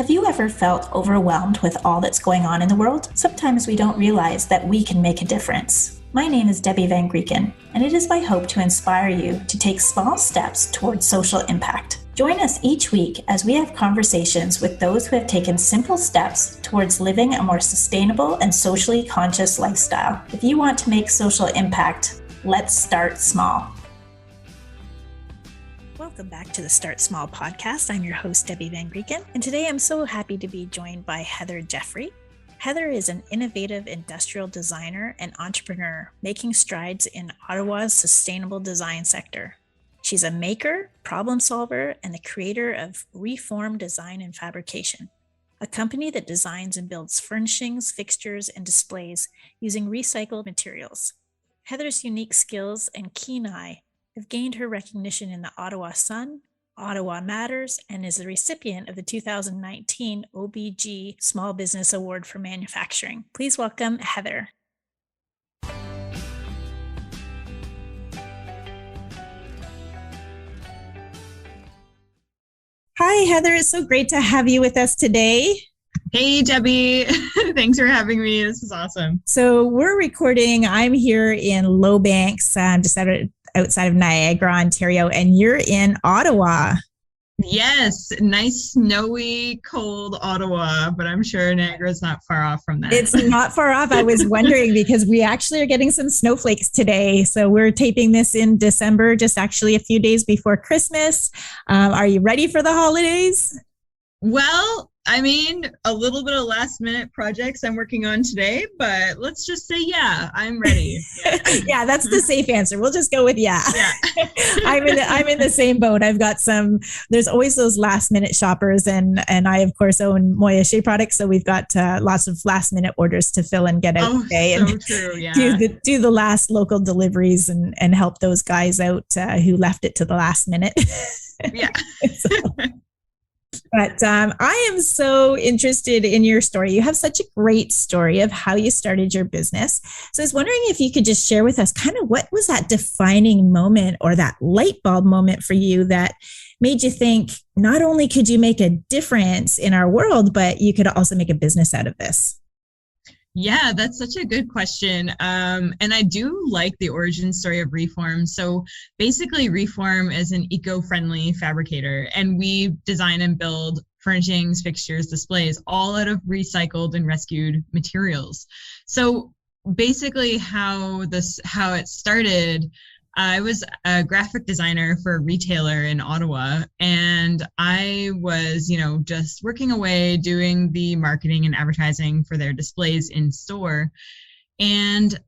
Have you ever felt overwhelmed with all that's going on in the world? Sometimes we don't realize that we can make a difference. My name is Debbie Van Grieken, and it is my hope to inspire you to take small steps towards social impact. Join us each week as we have conversations with those who have taken simple steps towards living a more sustainable and socially conscious lifestyle. If you want to make social impact, let's start small. Welcome back to the Start Small podcast. I'm your host, Debbie Van Grieken, and today I'm so happy to be joined by Heather Jefferey. Heather is an innovative industrial designer and entrepreneur making strides in Ottawa's sustainable design sector. She's a maker, problem solver, and the creator of Re4m Design and Fabrication, a company that designs and builds furnishings, fixtures, and displays using recycled materials. Heather's unique skills and keen eye have gained her recognition in the Ottawa Sun, Ottawa Matters, and is the recipient of the 2019 OBG Small Business Award for Manufacturing. Please welcome Heather. Hi, Heather. It's so great to have you with us today. Hey, Debbie. Thanks for having me. This is awesome. So we're recording. I'm here in Lowbanks, just outside of Niagara, Ontario, and you're in Ottawa. Yes, nice, snowy, cold Ottawa, but I'm sure Niagara's not far off from that. It's not far off. I was wondering because we actually are getting some snowflakes today. So we're taping this in December, just actually a few days before Christmas. Are you ready for the holidays? Well, I mean, a little bit of last minute projects I'm working on today, but let's just say, yeah, I'm ready. Yeah, that's the safe answer. We'll just go with yeah. I'm in the same boat. I've got there's always those last minute shoppers and I of course own Moya Shea products. So we've got lots of last minute orders to fill and get out today and true, yeah. do the last local deliveries and help those guys out who left it to the last minute. Yeah. But I am so interested in your story. You have such a great story of how you started your business. So I was wondering if you could just share with us kind of what was that defining moment or that light bulb moment for you that made you think not only could you make a difference in our world, but you could also make a business out of this? Yeah, that's such a good question. And I do like the origin story of Re4m. So basically Re4m is an eco-friendly fabricator and we design and build furnishings, fixtures, displays, all out of recycled and rescued materials. So basically how it started, I was a graphic designer for a retailer in Ottawa, and I was, just working away doing the marketing and advertising for their displays in store. And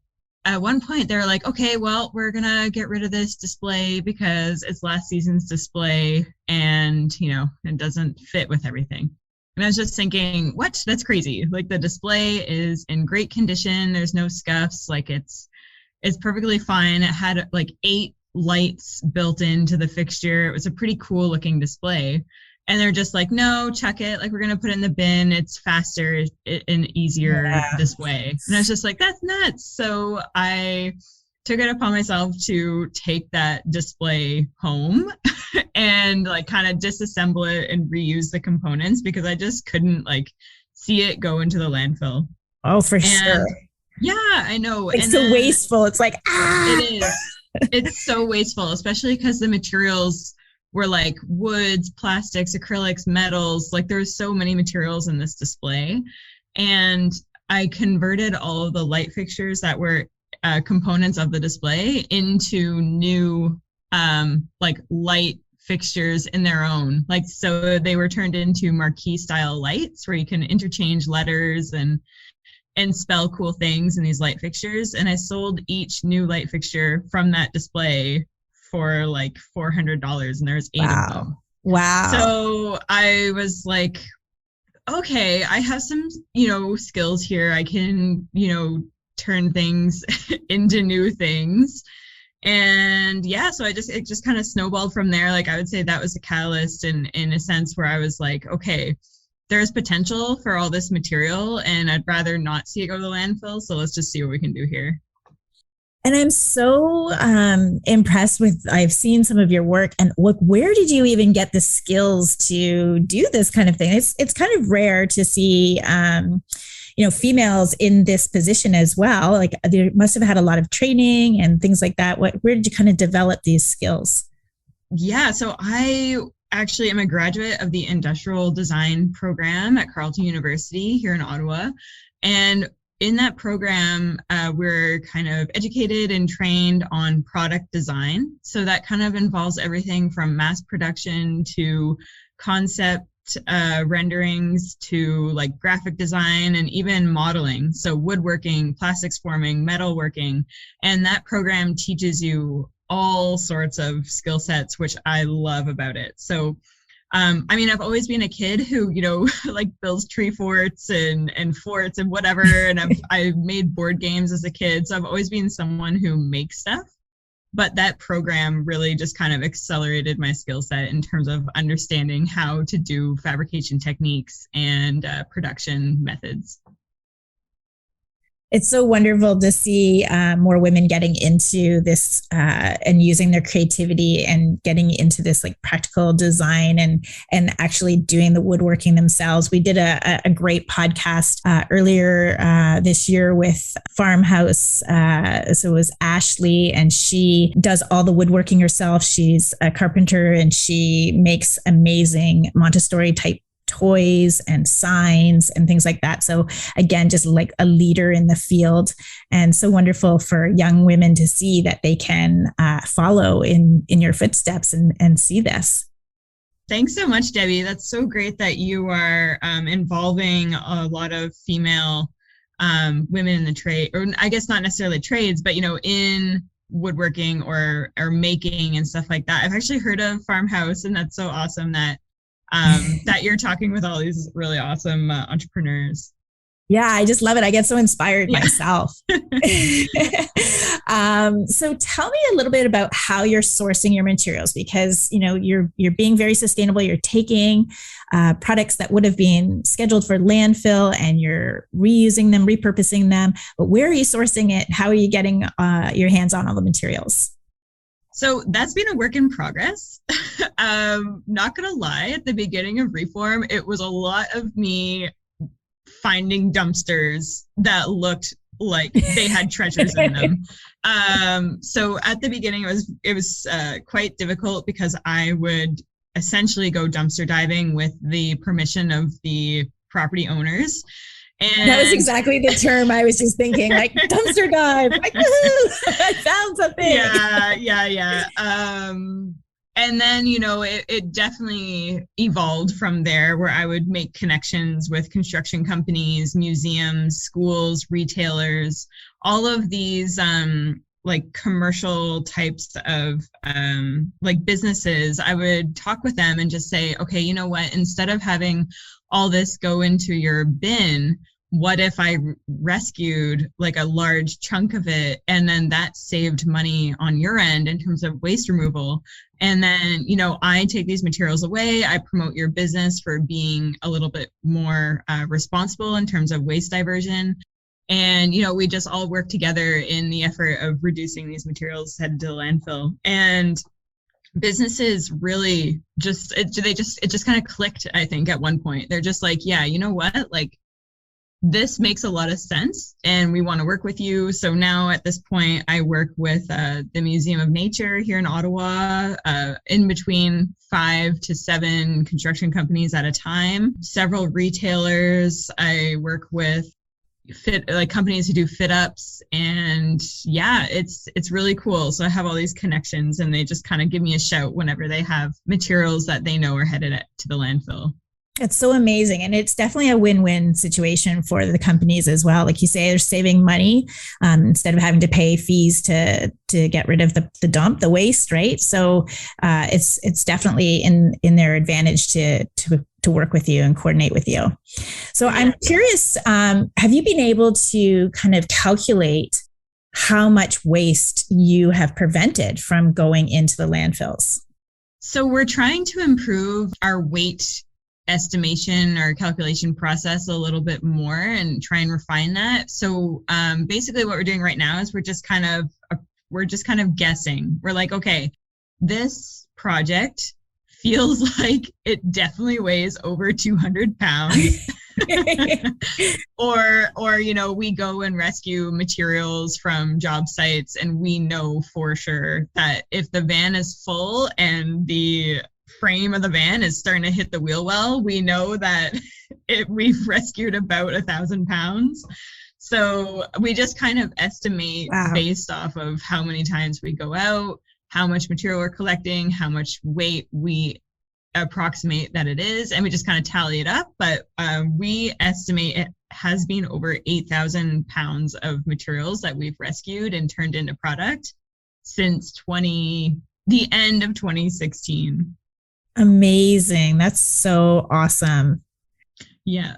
at one point they were like, okay, well, we're going to get rid of this display because it's last season's display and, it doesn't fit with everything. And I was just thinking, what? That's crazy. Like the display is in great condition. There's no scuffs. Like it's perfectly fine. It had like 8 lights built into the fixture. It was a pretty cool looking display. And they're just like, no, chuck it. Like we're going to put it in the bin. It's faster and easier this way. And I was just like, that's nuts. So I took it upon myself to take that display home and like kind of disassemble it and reuse the components because I just couldn't like see it go into the landfill. Oh, for sure. Yeah, I know. It's so wasteful. It's like, It is. It's so wasteful, especially because the materials were like woods, plastics, acrylics, metals. Like there's so many materials in this display. And I converted all of the light fixtures that were components of the display into new like light fixtures in their own. Like, so they were turned into marquee style lights where you can interchange letters and spell cool things in these light fixtures. And I sold each new light fixture from that display for like $400 and there's 8 of them. Wow. So I was like, okay, I have some, skills here. I can, turn things into new things. And yeah, so it just kind of snowballed from there. Like I would say that was a catalyst in a sense where I was like, okay, there's potential for all this material and I'd rather not see it go to the landfill. So let's just see what we can do here. And I'm so impressed with, I've seen some of your work, and look, where did you even get the skills to do this kind of thing? It's kind of rare to see, females in this position as well. Like they must have had a lot of training and things like that. Where did you kind of develop these skills? Yeah, so I actually am a graduate of the Industrial Design program at Carleton University here in Ottawa. And in that program, we're kind of educated and trained on product design. So that kind of involves everything from mass production to concept renderings to like graphic design and even modeling. So woodworking, plastics forming, metalworking. And that program teaches you all sorts of skill sets, which I love about it. So I've always been a kid who, like builds tree forts and forts and whatever. And I've made board games as a kid. So I've always been someone who makes stuff. But that program really just kind of accelerated my skill set in terms of understanding how to do fabrication techniques and production methods. It's so wonderful to see more women getting into this and using their creativity and getting into this like practical design and actually doing the woodworking themselves. We did a great podcast earlier this year with Farmhouse. So it was Ashley, and she does all the woodworking herself. She's a carpenter and she makes amazing Montessori type toys and signs and things like that. So again, just like a leader in the field, and so wonderful for young women to see that they can follow in your footsteps and see this. Thanks so much, Debbie. That's so great that you are involving a lot of female women in the trade, or I guess not necessarily trades, but in woodworking or making and stuff like that. I've actually heard of Farmhouse, and that's so awesome that that you're talking with all these really awesome entrepreneurs. Yeah, I just love it. I get so inspired myself. So tell me a little bit about how you're sourcing your materials, because you're being very sustainable. You're taking products that would have been scheduled for landfill and you're reusing them, repurposing them. But where are you sourcing it? How are you getting your hands on all the materials? So that's been a work in progress. Not going to lie, at the beginning of Re4m, it was a lot of me finding dumpsters that looked like they had treasures in them. So at the beginning, it was quite difficult because I would essentially go dumpster diving with the permission of the property owners. And that was exactly the term I was just thinking, like dumpster dive, like, I found something. Yeah. And then, it definitely evolved from there, where I would make connections with construction companies, museums, schools, retailers, all of these like commercial types of like businesses. I would talk with them and just say, okay, you know what, instead of having all this go into your bin, what if I rescued like a large chunk of it, and then that saved money on your end in terms of waste removal? And then, I take these materials away. I promote your business for being a little bit more responsible in terms of waste diversion. And, we just all work together in the effort of reducing these materials headed to the landfill. And businesses really it just kind of clicked, I think, at one point. They're just like, yeah, you know what? Like, this makes a lot of sense and we want to work with you. So now at this point, I work with the Museum of Nature here in Ottawa, in between 5 to 7 construction companies at a time, several retailers. I work with companies who do fit ups, and yeah, it's really cool. So I have all these connections, and they just kind of give me a shout whenever they have materials that they know are headed to the landfill. It's so amazing. And it's definitely a win-win situation for the companies as well. Like you say, they're saving money instead of having to pay fees to get rid of the dump, the waste, right? So it's definitely in their advantage to work with you and coordinate with you. So I'm curious, have you been able to kind of calculate how much waste you have prevented from going into the landfills? So we're trying to improve our weight estimation or calculation process a little bit more and try and refine that. So basically what we're doing right now is we're just kind of guessing. We're like, okay, this project feels like it definitely weighs over 200 pounds. or we go and rescue materials from job sites, and we know for sure that if the van is full and the frame of the van is starting to hit the wheel well, we know that we've rescued about 1,000 pounds. So we just kind of estimate based off of how many times we go out, how much material we're collecting, how much weight we approximate that it is, and we just kind of tally it up. But we estimate it has been over 8,000 pounds of materials that we've rescued and turned into product since the end of 2016. Amazing. That's so awesome. Yeah.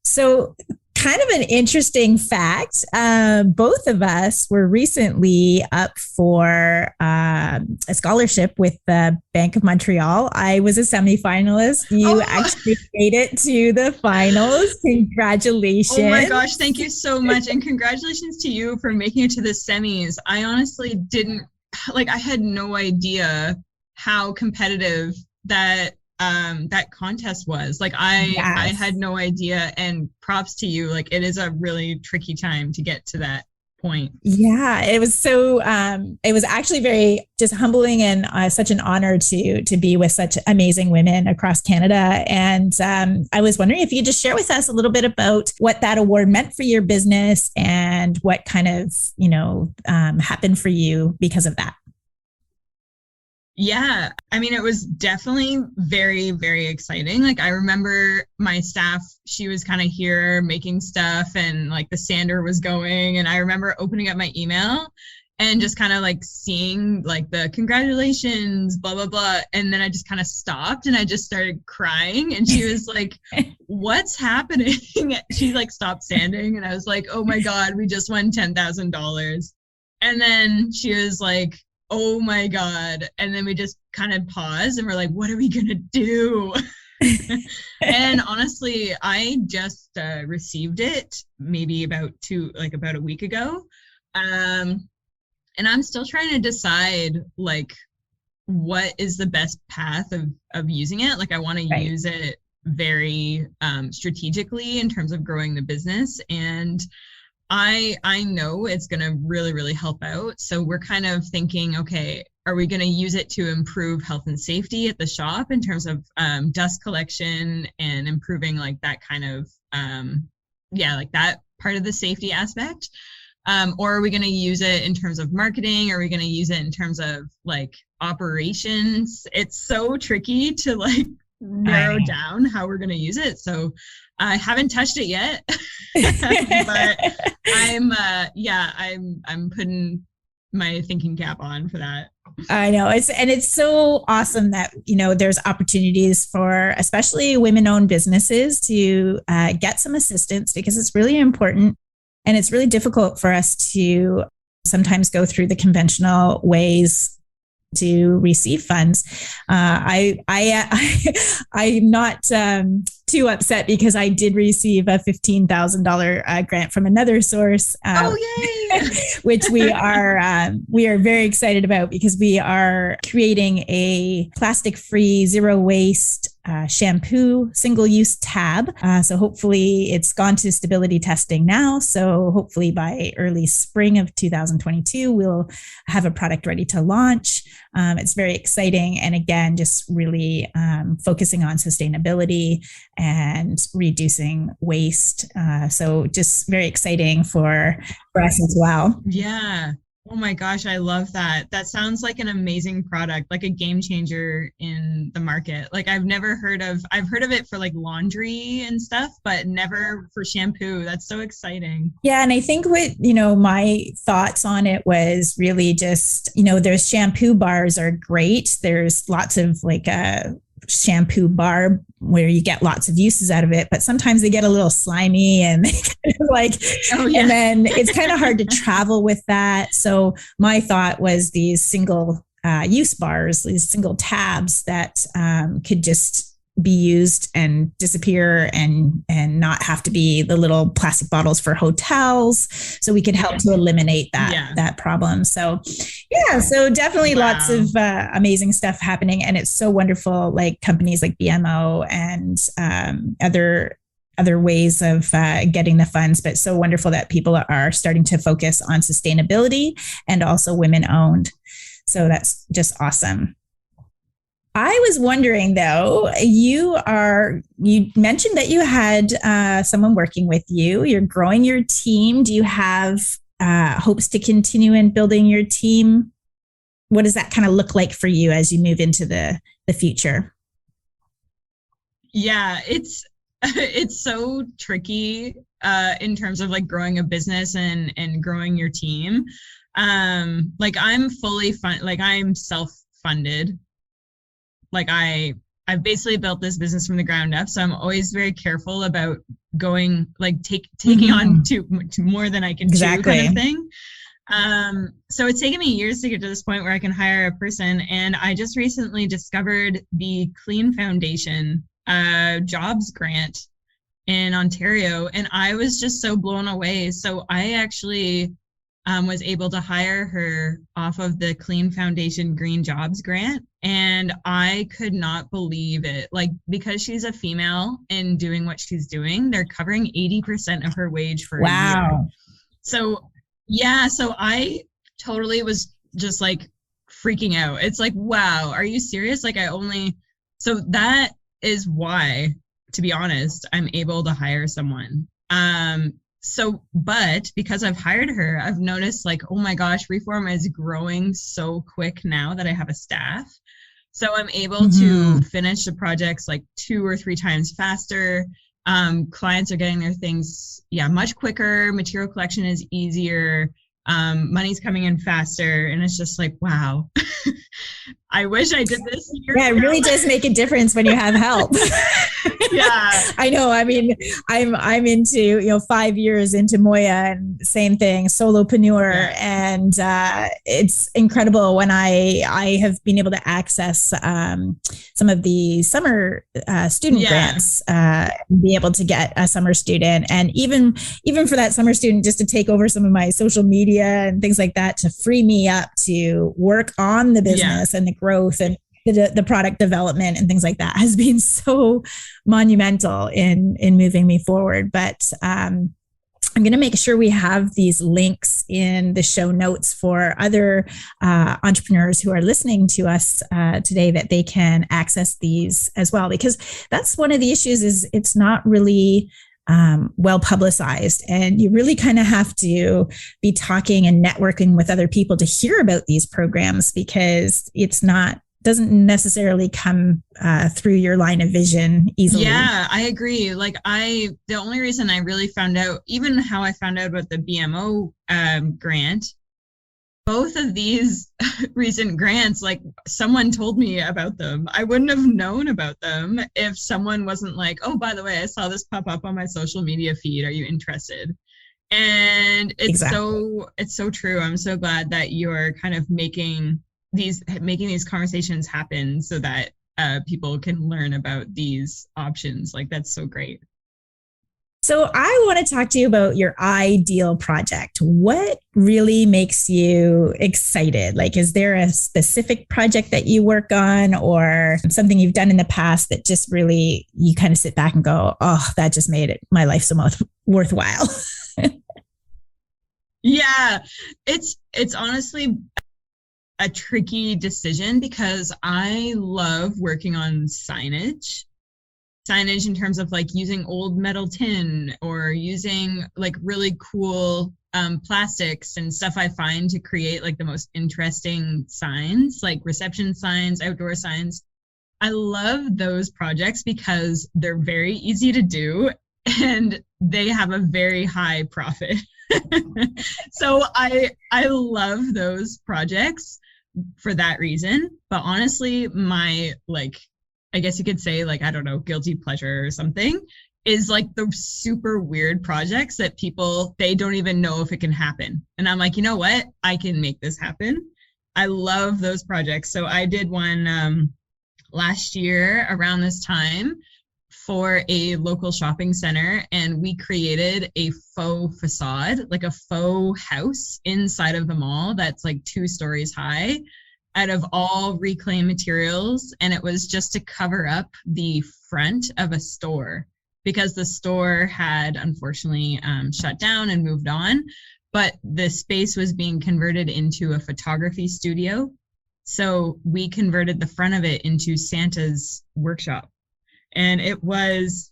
So kind of an interesting fact. Both of us were recently up for a scholarship with the Bank of Montreal. I was a semifinalist. You actually made it to the finals. Congratulations. Oh my gosh, thank you so much. And congratulations to you for making it to the semis. I honestly I had no idea how competitive that contest was. I had no idea, and props to you. It is a really tricky time to get to that point. Yeah, it was so it was actually very just humbling and such an honor to be with such amazing women across Canada. And I was wondering if you could just share with us a little bit about what that award meant for your business and what kind of happened for you because of that. Yeah, I mean, it was definitely very, very exciting. I remember my staff, she was kind of here making stuff, and the sander was going. And I remember opening up my email and just kind of seeing the congratulations, blah, blah, blah. And then I just kind of stopped and I just started crying. And she was like, what's happening? She stopped sanding. And I was like, oh my God, we just won $10,000. And then she was like, oh my God. And then we just kind of paused and we're like, what are we going to do? And honestly, I just received it maybe about a week ago. And I'm still trying to decide what is the best path of using it. I want to use it very strategically in terms of growing the business. And I know it's going to really, really help out. So we're kind of thinking, okay, are we going to use it to improve health and safety at the shop in terms of dust collection and improving that kind of, that part of the safety aspect? Or are we going to use it in terms of marketing? Are we going to use it in terms of operations? It's so tricky to narrow down how we're going to use it. So I haven't touched it yet, but I'm putting my thinking cap on for that. I know it's so awesome that, there's opportunities for especially women-owned businesses to get some assistance, because it's really important. And it's really difficult for us to sometimes go through the conventional ways to receive funds. I'm not too upset because I did receive a $15,000 grant from another source. Which we are very excited about, because we are creating a plastic-free, zero waste shampoo single-use tab. So hopefully it's gone to stability testing now. So hopefully by early spring of 2022, we'll have a product ready to launch. It's very exciting. And again, just really focusing on sustainability and reducing waste. So just very exciting for us as well. Yeah. Oh my gosh, I love that. That sounds like an amazing product, like a game changer in the market. I've heard of it for laundry and stuff, but never for shampoo. That's so exciting. Yeah. And I think my thoughts on it was really just, there's shampoo bars are great. There's lots of shampoo bar where you get lots of uses out of it, but sometimes they get a little slimy and and then it's kind of hard to travel with that. So my thought was these single use bars, these single tabs that could just be used and disappear and not have to be the little plastic bottles for hotels. So we could help to eliminate that problem. So so definitely lots of amazing stuff happening. And it's so wonderful, like companies like BMO and other ways of getting the funds, but so wonderful that people are starting to focus on sustainability and also women owned. So that's just awesome. I was wondering though, you mentioned that you had someone working with you. You're growing your team. Do you have hopes to continue in building your team? What does that kind of look like for you as you move into the future? Yeah, it's so tricky in terms of like growing a business and growing your team. Like I'm I'm self-funded. Like I've basically built this business from the ground up. So I'm always very careful about going like taking on to more than I can do kind of thing. So it's taken me years to get to this point where I can hire a person. And I just recently discovered the Clean Foundation jobs grant in Ontario. And I was just so blown away. So I actually was able to hire her off of the Clean Foundation Green Jobs Grant. And I could not believe it. Like, because she's a female and doing what she's doing, they're covering 80% of her wage for a year. So, so I totally was just like freaking out. It's like, wow, are you serious? Like so that is why, to be honest, I'm able to hire someone. But because I've hired her, I've noticed like, oh my gosh, Re4m is growing so quick now that I have a staff. So I'm able to finish the projects like 2 or 3 times faster. Clients are getting their things, much quicker. Material collection is easier. Money's coming in faster. And it's just like, wow, I wish I did this years ago. It really does make a difference when you have help. I know. I mean, I'm into, 5 years into Moya and same thing, solopreneur. And it's incredible when I have been able to access some of the summer student grants, be able to get a summer student. And even for that summer student, just to take over some of my social media and things like that, to free me up to work on the business and the growth and the product development and things like that has been so monumental in moving me forward. But I'm going to make sure we have these links in the show notes for other entrepreneurs who are listening to us today, that they can access these as well, because that's one of the issues is it's not really well publicized, and you really kind of have to be talking and networking with other people to hear about these programs, because doesn't necessarily come through your line of vision easily. Yeah, I agree. Like the only reason I really found out, even how I found out about the BMO grant, both of these recent grants, like someone told me about them. I wouldn't have known about them if someone wasn't like, oh, by the way, I saw this pop up on my social media feed. Are you interested? And it's so true. I'm so glad that you're kind of making these conversations happen so that people can learn about these options. Like, that's so great. So I want to talk to you about your ideal project. What really makes you excited? Like, is there a specific project that you work on, or something you've done in the past that just really, you kind of sit back and go, oh, that just made my life so much worthwhile? Yeah, it's honestly a tricky decision, because I love working on signage in terms of like using old metal tin or using like really cool plastics and stuff I find to create like the most interesting signs, like reception signs, outdoor signs. I love those projects because they're very easy to do and they have a very high profit. So I love those projects for that reason. But honestly, my, like, I guess you could say, like, I don't know, guilty pleasure or something is like the super weird projects that people, they don't even know if it can happen. And I'm like, you know what? I can make this happen. I love those projects. So I did one last year around this time for a local shopping center, and we created a faux facade, like a faux house inside of the mall that's like 2 stories high out of all reclaimed materials. And it was just to cover up the front of a store because the store had unfortunately shut down and moved on, but the space was being converted into a photography studio. So we converted the front of it into Santa's workshop. And it was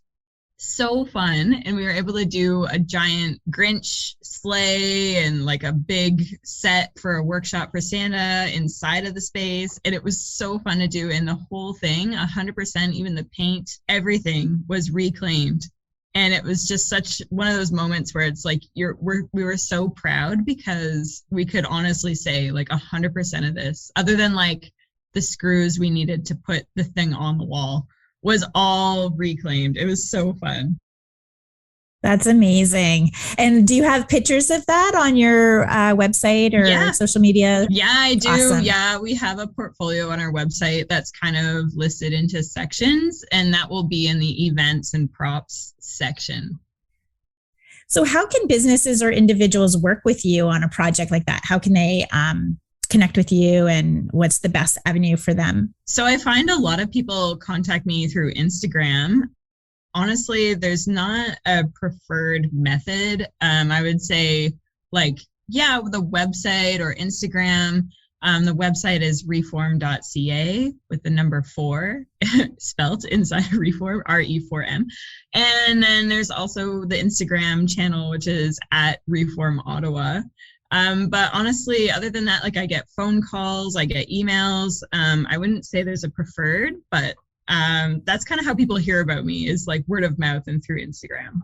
so fun. And we were able to do a giant Grinch sleigh and like a big set for a workshop for Santa inside of the space. And it was so fun to do. And the whole thing, 100%, even the paint, everything was reclaimed. And it was just such one of those moments where it's like we were so proud because we could honestly say like 100% of this, other than like the screws we needed to put the thing on the wall, was all reclaimed. It was so fun. That's amazing. And do you have pictures of that on your website or social media? Yeah, I do. Awesome. Yeah, we have a portfolio on our website that's kind of listed into sections, and that will be in the events and props section. So how can businesses or individuals work with you on a project like that? How can they connect with you, and what's the best avenue for them? So I find a lot of people contact me through Instagram. Honestly, there's not a preferred method. I would say the website or Instagram. The website is re4m.ca with the number 4 spelt inside Re4m, RE4M. And then there's also the Instagram channel, which is at Re4m Ottawa. But honestly, other than that, like I get phone calls, I get emails. I wouldn't say there's a preferred, but that's kind of how people hear about me, is like word of mouth and through Instagram.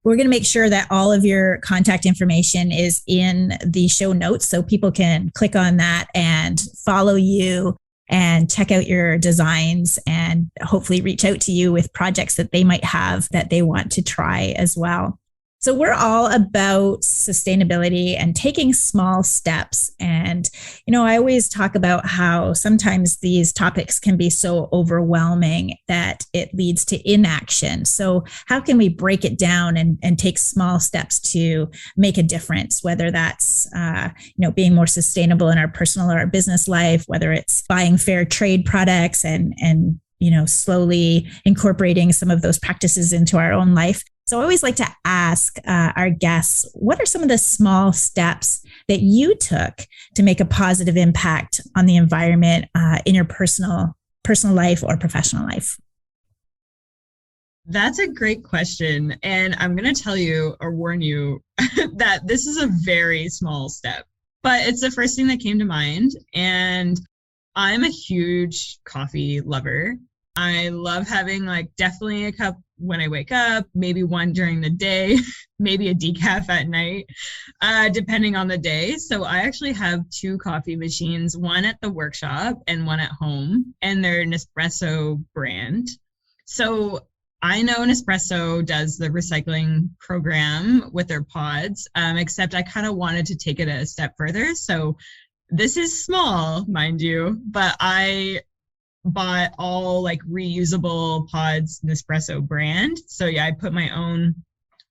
We're going to make sure that all of your contact information is in the show notes so people can click on that and follow you and check out your designs and hopefully reach out to you with projects that they might have that they want to try as well. So we're all about sustainability and taking small steps. And, I always talk about how sometimes these topics can be so overwhelming that it leads to inaction. So how can we break it down and take small steps to make a difference, whether that's, being more sustainable in our personal or our business life, whether it's buying fair trade products and slowly incorporating some of those practices into our own life. So I always like to ask our guests, what are some of the small steps that you took to make a positive impact on the environment in your personal life or professional life? That's a great question. And I'm going to tell you or warn you that this is a very small step, but it's the first thing that came to mind. And I'm a huge coffee lover. I love having definitely a cup when I wake up, maybe one during the day, maybe a decaf at night, depending on the day. So I actually have 2 coffee machines, one at the workshop and one at home, and they're Nespresso brand. So I know Nespresso does the recycling program with their pods, except I kind of wanted to take it a step further. So this is small, mind you, but I bought all reusable pods, Nespresso brand. So yeah, I put my own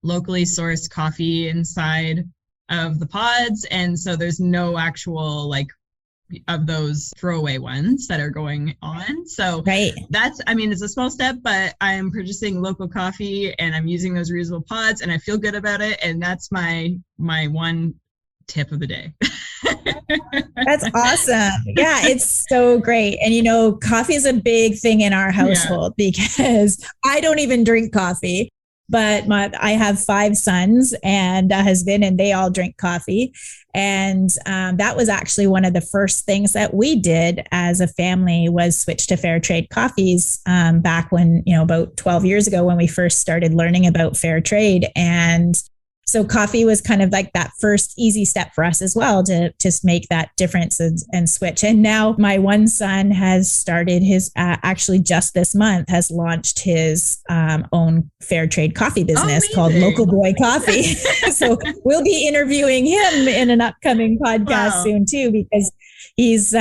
locally sourced coffee inside of the pods. And so there's no actual of those throwaway ones that are going on. So right. It's a small step, but I'm purchasing local coffee and I'm using those reusable pods and I feel good about it. And that's my one tip of the day. That's awesome. Yeah, it's so great. And coffee is a big thing in our household because I don't even drink coffee, but I have 5 sons and a husband, and they all drink coffee. And that was actually one of the first things that we did as a family was switch to fair trade coffees back when, about 12 years ago when we first started learning about fair trade. And So coffee was kind of like that first easy step for us as well to just make that difference and switch. And now my one son has started his, actually just this month, has launched his own fair trade coffee business called Local Boy Coffee. So we'll be interviewing him in an upcoming podcast soon too, because he's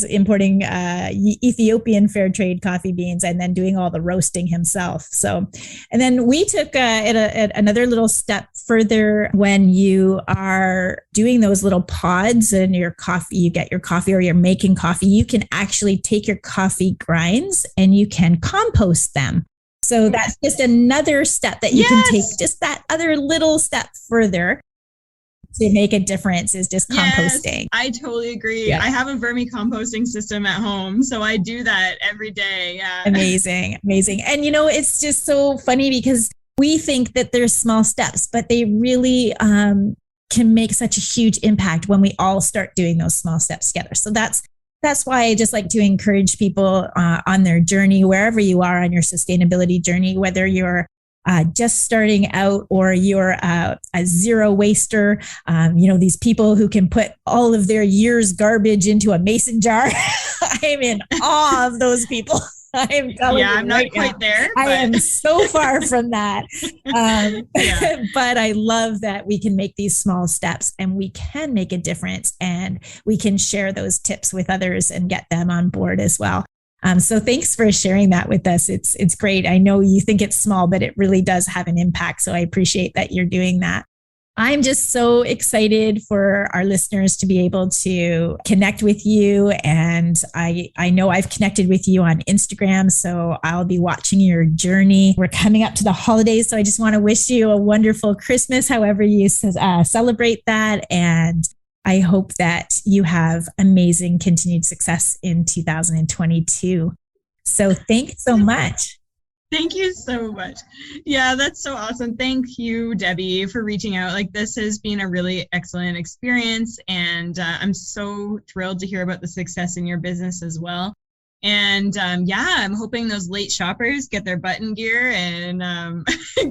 importing Ethiopian fair trade coffee beans and then doing all the roasting himself. So, and then we took another little step further. When you are doing those little pods and your coffee, you get your coffee or you're making coffee, you can actually take your coffee grinds and you can compost them. So that's just another step that you can take, just that other little step further to make a difference, is just composting. I totally agree. Yeah. I have a vermicomposting system at home, so I do that every day. Yeah. Amazing. And it's just so funny because we think that there's small steps, but they really can make such a huge impact when we all start doing those small steps together. So that's why I just like to encourage people on their journey, wherever you are on your sustainability journey, whether you're just starting out or you're a zero waster, these people who can put all of their year's garbage into a mason jar. I'm in awe of those people. I'm not quite there. But I am so far from that. But I love that we can make these small steps and we can make a difference, and we can share those tips with others and get them on board as well. So thanks for sharing that with us. It's great. I know you think it's small, but it really does have an impact. So I appreciate that you're doing that. I'm just so excited for our listeners to be able to connect with you. And I know I've connected with you on Instagram, so I'll be watching your journey. We're coming up to the holidays, so I just want to wish you a wonderful Christmas, however you celebrate that. And I hope that you have amazing continued success in 2022. So thanks so much. Thank you so much. Yeah, that's so awesome. Thank you, Debbie, for reaching out. Like, this has been a really excellent experience, and I'm so thrilled to hear about the success in your business as well. And I'm hoping those late shoppers get their button gear and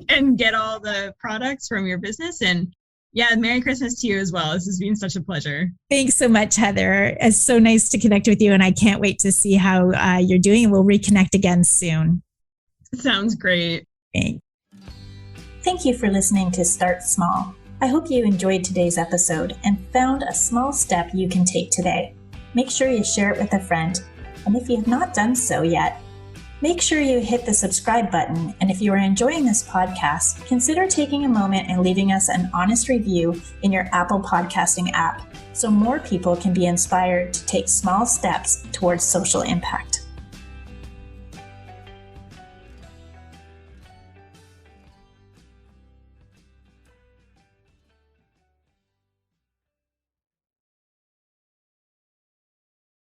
and get all the products from your business. And yeah, Merry Christmas to you as well. This has been such a pleasure. Thanks so much, Heather. It's so nice to connect with you, and I can't wait to see how you're doing. We'll reconnect again soon. Sounds great. Thanks. Thank you for listening to Start Small. I hope you enjoyed today's episode and found a small step you can take today. Make sure you share it with a friend. And if you have not done so yet, make sure you hit the subscribe button. And if you are enjoying this podcast, consider taking a moment and leaving us an honest review in your Apple podcasting app so more people can be inspired to take small steps towards social impact.